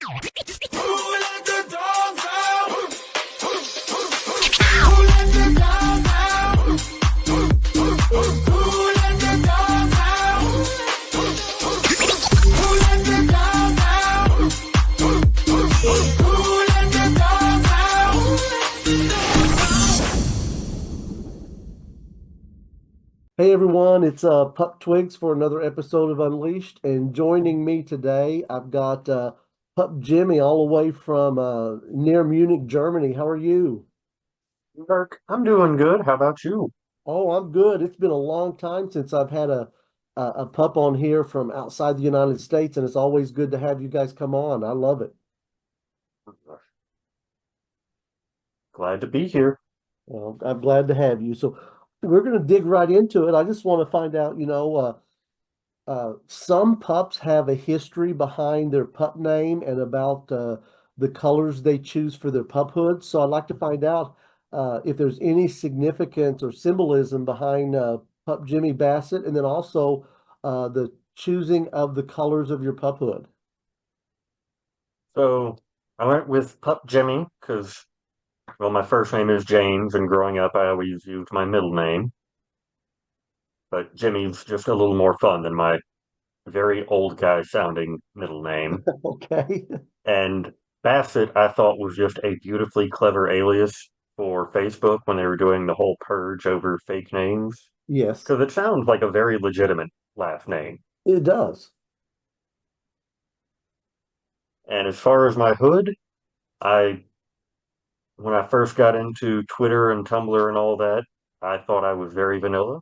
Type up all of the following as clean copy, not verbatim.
let the dogs out? Who let the dogs out? Who let the dogs out? Who let the dogs out? Who let the dogs out? Hey everyone, it's Pup Twigs for another episode of Unleashed, and joining me today, I've got Pup Jimmy all the way from near Munich, Germany. How are you? Mark, I'm doing good. How about you? Oh, I'm good. It's been a long time since I've had a pup on here from outside the United States, and it's always good to have you guys come on. I love it. Glad to be here. Well, I'm glad to have you. So we're going to dig right into it. I just want to find out, some pups have a history behind their pup name and about the colors they choose for their pup hoods. So I'd like to find out if there's any significance or symbolism behind Pup Jimmy Bassett, and then also the choosing of the colors of your pup hood. So I went with Pup Jimmy because, well, my first name is James, and growing up, I always used my middle name. But Jimmy's just a little more fun than my very old guy sounding middle name. Okay. And Bassett, I thought was just a beautifully clever alias for Facebook when they were doing the whole purge over fake names. Yes, Because it sounds like a very legitimate last name. it does. And as far as my hood, I when I first got into Twitter and Tumblr and all that, I thought I was very vanilla.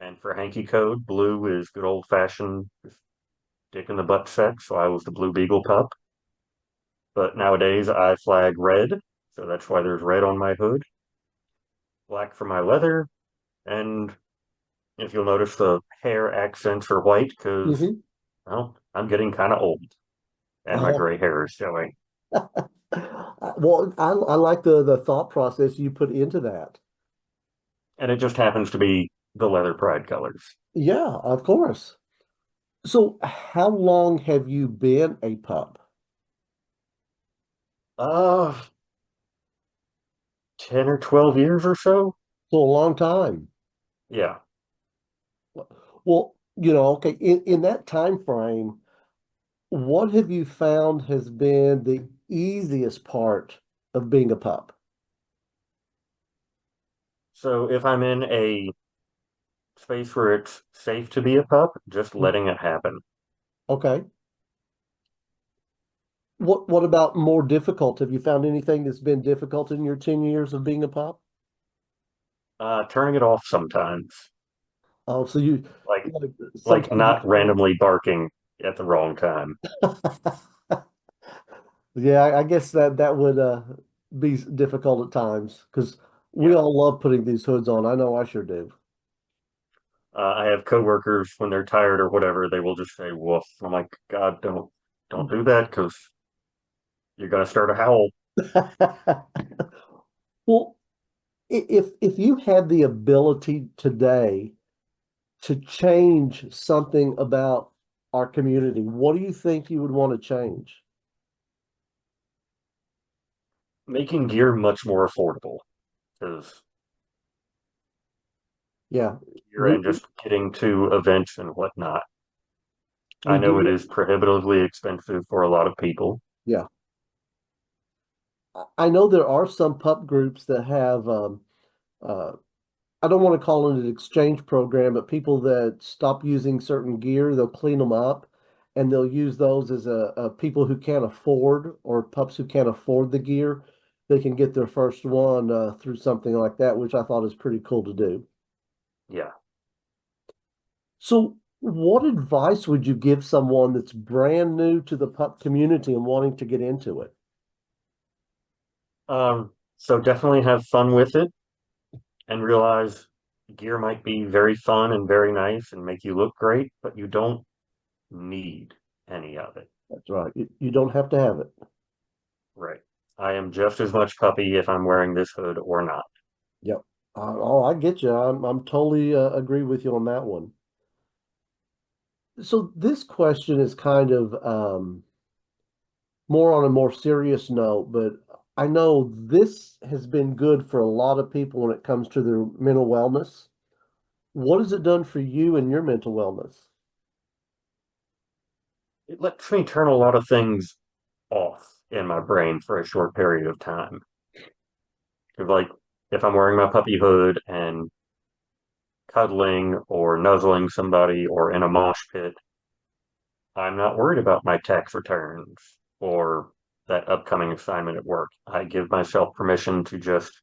And for hanky code, blue is good old fashioned dick in the butt sex, so I was the blue beagle pup. But nowadays I flag red, so that's why there's red on my hood, black for my leather, and if you'll notice the hair accents are white because, Hmm. well, I'm getting kind of old and my gray hair is showing. Well, I like the thought process you put into that. And it just happens to be the leather pride colors. Yeah, of course. So, how long have you been a pup? Uh, 10 or 12 years or so. So, a long time. Yeah. Well, okay, in that time frame, what have you found has been the easiest part of being a pup? So if I'm in a space where it's safe to be a pup, just letting it happen. Okay. What about more difficult? Have you found anything that's been difficult in your 10 years of being a pup? Turning it off sometimes. Oh, so you Like like, like sometimes not randomly barking at the wrong time. yeah, I guess that would be difficult at times because we Yeah. all love putting these hoods on. I know I sure do. I have coworkers when they're tired or whatever, they will just say woof. I'm like, God, don't do that because you're gonna start a howl. Well, if you had the ability today to change something about our community, what do you think you would want to change? Making gear much more affordable because Yeah, you're we in just getting to events and whatnot. I we know it do. is prohibitively expensive for a lot of people. Yeah, I know there are some pup groups that have uh, I don't want to call it an exchange program, but people that stop using certain gear, they'll clean them up and they'll use those as a people who can't afford or pups who can't afford the gear. They can get their first one through something like that, which I thought is pretty cool to do. Yeah. So, what advice would you give someone that's brand new to the pup community and wanting to get into it? So definitely have fun with it and realize gear might be very fun and very nice and make you look great, but you don't need any of it. That's right. You don't have to have it. Right. I am just as much puppy if I'm wearing this hood or not. Yep. Oh, I get you. I'm totally agree with you on that one. So this question is kind of more on a more serious note, but I know this has been good for a lot of people when it comes to their mental wellness. What has it done for you and your mental wellness? It lets me turn a lot of things off in my brain for a short period of time. Like if I'm wearing my puppy hood and cuddling or nuzzling somebody or in a mosh pit, I'm not worried about my tax returns or that upcoming assignment at work. I give myself permission to just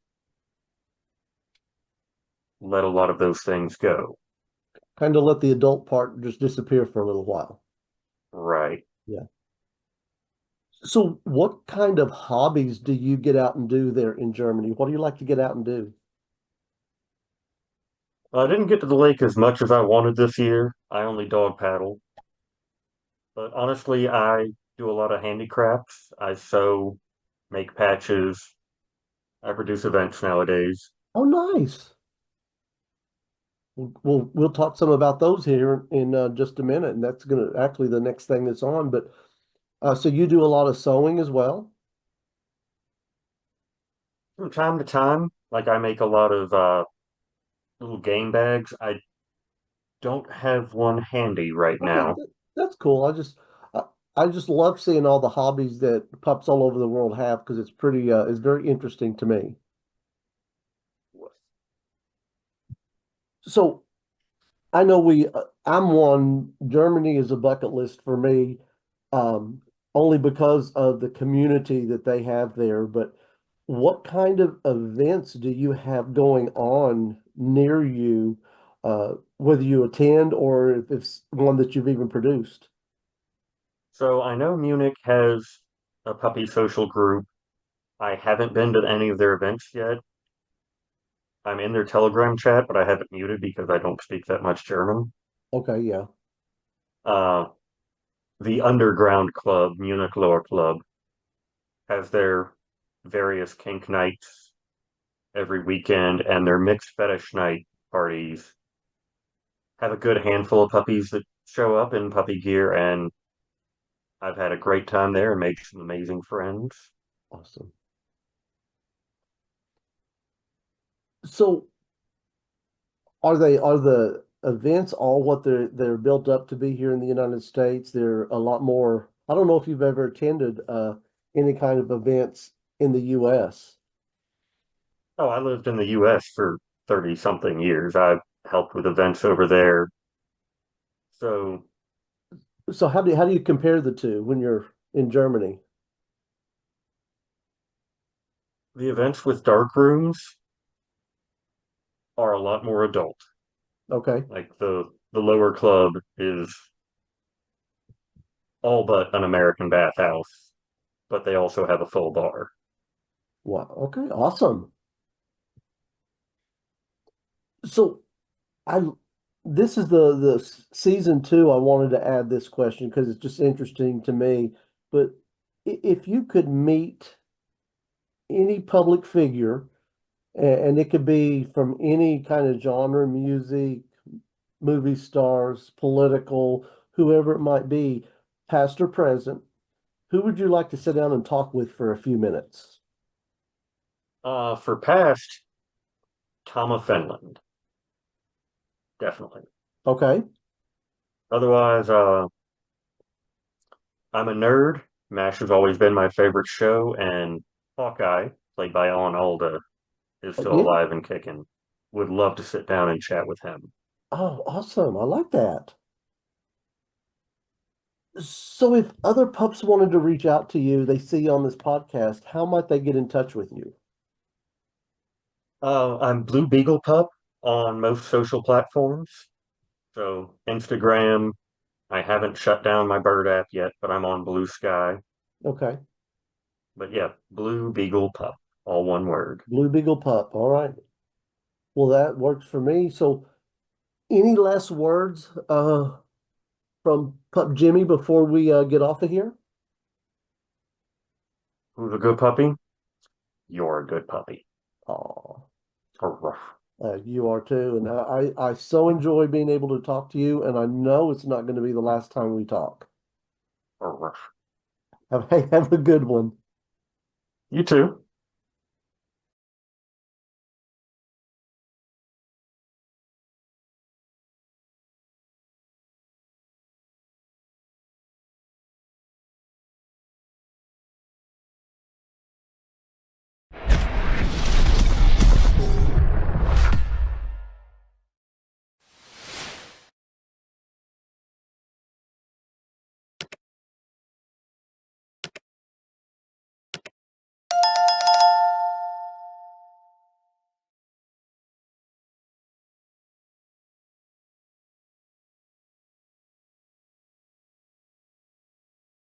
let a lot of those things go. Kind of let the adult part just disappear for a little while. Right. Yeah. So what kind of hobbies do you get out and do there in Germany? What do you like to get out and do? I didn't get to the lake as much as I wanted this year. I only dog paddle. But honestly, I do a lot of handicrafts. I sew, make patches. I produce events nowadays. Oh, nice. We'll talk some about those here in just a minute, and that's gonna actually the next thing that's on. But so you do a lot of sewing as well? From time to time, like I make a lot of little game bags. I don't have one handy right Okay, now. that's cool. I, I just love seeing all the hobbies that pups all over the world have because it's pretty it's very interesting to me. So I know I'm one, Germany is a bucket list for me, um, only because of the community that they have there. But what kind of events do you have going on near you, whether you attend or if it's one that you've even produced? So I know Munich has a puppy social group. I haven't been to any of their events yet. I'm in their Telegram chat, but I have it muted because I don't speak that much German. Okay, yeah. Uh, the Underground Club, Munich Lower Club, has their various kink nights every weekend and their mixed fetish night parties. Have a good handful of puppies that show up in puppy gear, and I've had a great time there and made some amazing friends. Awesome. So are the events all what they're built up to be here in the United States? They're a lot more. I don't know if you've ever attended any kind of events in the US. Oh, I lived in the US for 30 something years. I've helped with events over there. So So how do you compare the two when you're in Germany? the events with dark rooms are a lot more adult. Okay. Like the lower club is all but an American bathhouse, but they also have a full bar. Wow. Okay. Awesome. So I this is the season two. I wanted to add this question because it's just interesting to me. But if you could meet any public figure, and it could be from any kind of genre, music, movie stars, political, whoever it might be, past or present, who would you like to sit down and talk with for a few minutes? For past, Tom of Finland, definitely. Okay. Otherwise, I'm a nerd. MASH has always been my favorite show, and Hawkeye, played by Alan Alda, is still Yeah. alive and kicking. Would love to sit down and chat with him. Oh, awesome. I like that. So if other pups wanted to reach out to you, they see you on this podcast, how might they get in touch with you? I'm Blue Beagle Pup on most social platforms. So Instagram, I haven't shut down my bird app yet, but I'm on Blue Sky. Okay. But yeah, Blue Beagle Pup, all one word. Blue Beagle Pup. All right. Well, that works for me. So any last words from Pup Jimmy before we get off of here? Who's a good puppy? You're a good puppy. Oh, Arr, you are too. And I so enjoy being able to talk to you, and I know it's not going to be the last time we talk. arr. Have a good one. You too.